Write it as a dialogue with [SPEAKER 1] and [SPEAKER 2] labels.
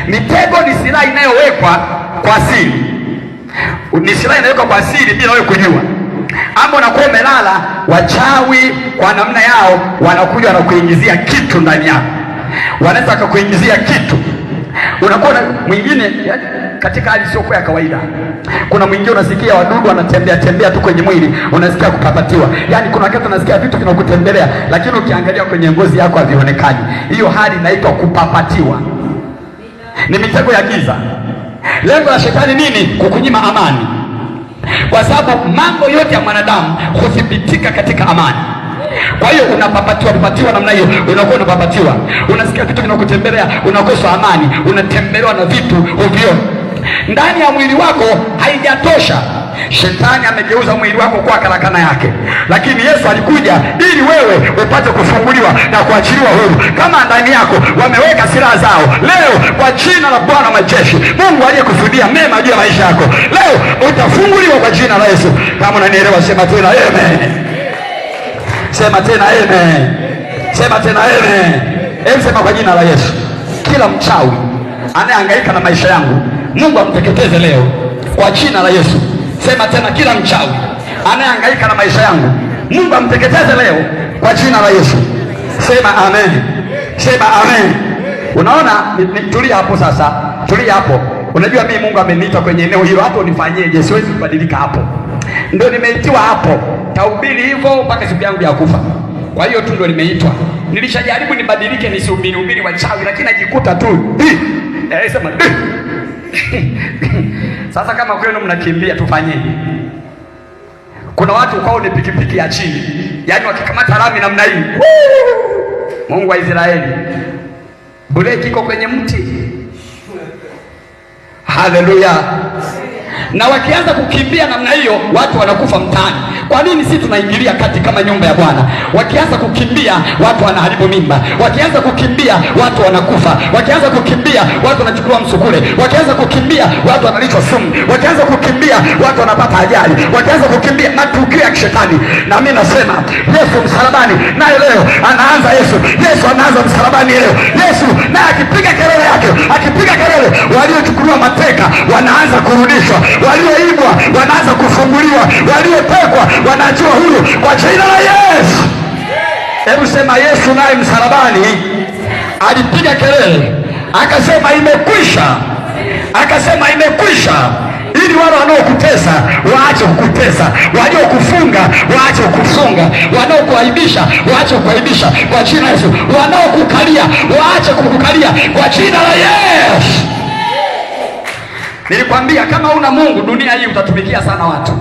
[SPEAKER 1] Mitego ni silaha inayowekwa kwa siri, ni silaha inayowekwa kwa siri bila wewe kujua. Ama unakuwa umelala, wachawi kwa namna yao wanakuja wanakuingizia kitu ndani yako, wanaweza wakakuingizia kitu. Unakuwa mwingine katika hali sio ya kawaida. Kuna mwingine unasikia wadudu wanatembea tembea tu kwenye mwili, unasikia kupapatiwa. Yaani kuna wakati unasikia vitu vinakutembelea, lakini ukiangalia kwenye ngozi yako havionekani. Hiyo hali inaitwa kupapatiwa. Ni mitego ya giza. Lengo la shetani nini? Kukunyima amani. Kwa sababu mambo yote ya mwanadamu huthibitika katika amani. Kwa hiyo unapapatiwa namna hiyo, unakuwa unapapatiwa. Unasikia vitu vinakutembelea, unakosa amani, unatembelewa na vitu uvioni. Ndani ya mwili wako haijatosha. Shetani amegeuza mwili wako kuwa karakana yake, lakini Yesu alikuja ili wewe upate kufunguliwa na kuachiliwa huru. Kama ndani yako wameweka silaha zao, leo kwa jina la Bwana majeshi, Mungu aliyekusudia mema juu ya maisha yako, leo utafunguliwa kwa jina la Yesu. Kama unanielewa sema tena amen. Sema tena amen. Sema tena amen. Hebu sema kwa jina la Yesu. Kila mchawi anayehangaika na maisha yangu, Mungu amteketeze leo kwa jina la Yesu. Sema tena, kila mchawi anayehangaika na maisha yangu, Mungu amteketeze leo kwa jina la Yesu. Sema amen. Sema amen. Unaona, tulia hapo sasa. Tulia hapo. Unajua mimi Mungu ameniita kwenye eneo hilo, hapo nifanyeje? Siwezi kubadilika hapo. Ndio nimeitiwa hapo. Tahubiri hivyo mpaka siku yangu ya kufa. Kwa hiyo tu ndio nimeitwa. Nilishajaribu nibadilike nisihubiri wachawi, lakini najikuta tu. Sema sasa kama kwenu mnakimbia tufanyeje? Kuna watu kwao ni pikipiki ya chini, yaani wakikamata rami namna hii, Mungu wa Israeli, breki iko kwenye mti. Haleluya. Na wakianza kukimbia namna hiyo, watu wanakufa mtaani. Kwa nini sisi tunaingilia kati kama nyumba ya Bwana? Wakianza kukimbia, watu wanaharibu mimba. Wakianza kukimbia, watu wanakufa. Wakianza kukimbia, watu wanachukua msukule. Wakianza kukimbia, watu wanalishwa sumu. Wakianza kukimbia, watu wanapata ajali. Wakianza kukimbia, matukio ya kishetani. Na mimi nasema Yesu msalabani, naye leo anaanza Yesu. Yesu anaanza msalabani leo. Yesu naye akipiga kelele yake, akipiga kelele, waliochukuliwa mateka wanaanza kurudishwa. Walioibwa wanaanza kufunguliwa, waliotekwa wanaachiwa huru kwa jina la Yesu. Hebu sema, Yesu naye msalabani alipiga kelele akasema imekwisha, akasema imekwisha, ili wale wanaokutesa waache kukutesa, waliokufunga waache kukufunga, wanaokuaibisha waache kuaibisha kwa jina la Yesu, wanaokukalia waache kukukalia kwa jina la Yesu. Nilikwambia kama una Mungu dunia hii utatumikia sana watu.